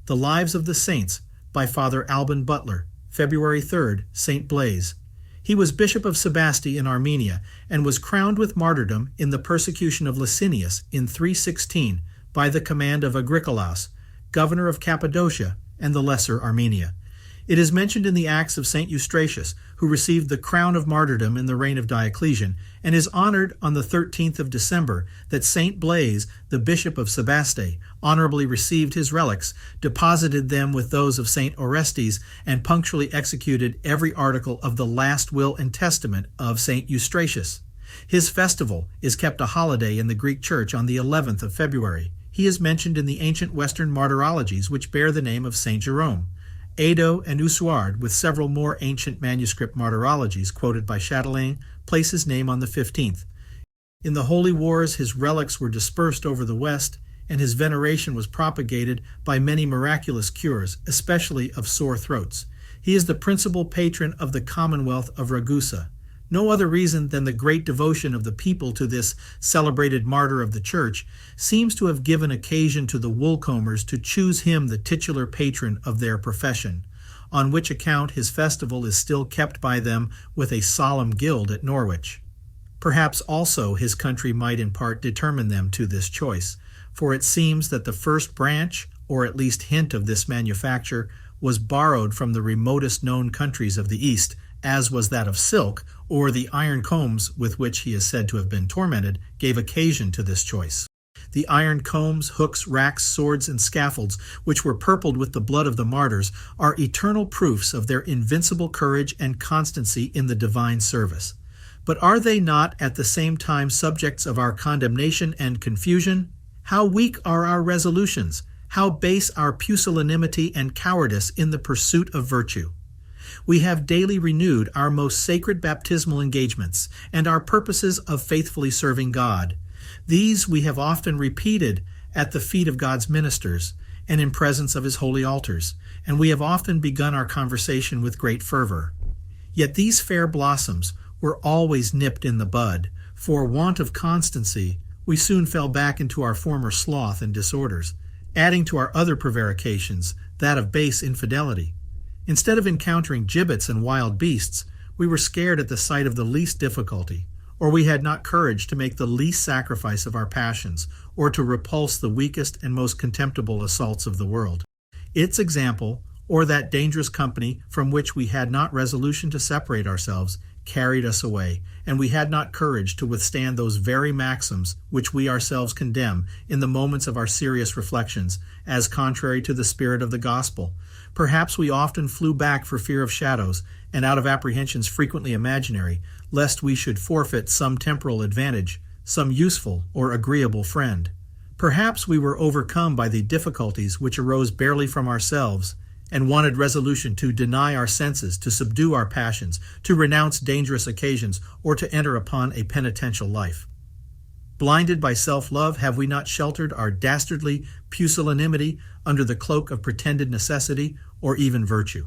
The Lives of the Saints by Father Alban Butler, February 3rd, St. Blaise. He was Bishop of Sebaste in Armenia and was crowned with martyrdom in the persecution of Licinius in 316 by the command of Agricolas, governor of Cappadocia and the Lesser Armenia. It is mentioned in the Acts of St. Eustratius, who received the crown of martyrdom in the reign of Diocletian, and is honored on the 13th of December, that St. Blaise, the Bishop of Sebaste, honorably received his relics, deposited them with those of St. Orestes, and punctually executed every article of the last will and testament of St. Eustratius. His festival is kept a holiday in the Greek Church on the 11th of February. He is mentioned in the ancient Western martyrologies, which bear the name of St. Jerome. Edo and Usuard, with several more ancient manuscript martyrologies quoted by Chatelain, place his name on the 15th. In the Holy Wars, his relics were dispersed over the West, and his veneration was propagated by many miraculous cures, especially of sore throats. He is the principal patron of the Commonwealth of Ragusa. No other reason than the great devotion of the people to this celebrated martyr of the Church seems to have given occasion to the Woolcombers to choose him the titular patron of their profession, on which account his festival is still kept by them with a solemn guild at Norwich. Perhaps also his country might in part determine them to this choice, for it seems that the first branch, or at least hint of this manufacture, was borrowed from the remotest known countries of the East, as was that of silk, or the iron combs with which he is said to have been tormented, gave occasion to this choice. The iron combs, hooks, racks, swords, and scaffolds, which were purpled with the blood of the martyrs, are eternal proofs of their invincible courage and constancy in the divine service. But are they not at the same time subjects of our condemnation and confusion? How weak are our resolutions! How base our pusillanimity and cowardice in the pursuit of virtue! We have daily renewed our most sacred baptismal engagements and our purposes of faithfully serving God. These we have often repeated at the feet of God's ministers and in presence of his holy altars, and we have often begun our conversation with great fervor. Yet these fair blossoms were always nipped in the bud. For want of constancy, we soon fell back into our former sloth and disorders, adding to our other prevarications that of base infidelity. Instead of encountering gibbets and wild beasts, we were scared at the sight of the least difficulty, or we had not courage to make the least sacrifice of our passions, or to repulse the weakest and most contemptible assaults of the world. Its example, or that dangerous company from which we had not resolution to separate ourselves, carried us away, and we had not courage to withstand those very maxims which we ourselves condemn in the moments of our serious reflections, as contrary to the spirit of the gospel. Perhaps we often flew back for fear of shadows, and out of apprehensions frequently imaginary, lest we should forfeit some temporal advantage, some useful or agreeable friend. Perhaps we were overcome by the difficulties which arose barely from ourselves, and wanted resolution to deny our senses, to subdue our passions, to renounce dangerous occasions, or to enter upon a penitential life. Blinded by self-love, have we not sheltered our dastardly pusillanimity under the cloak of pretended necessity or even virtue?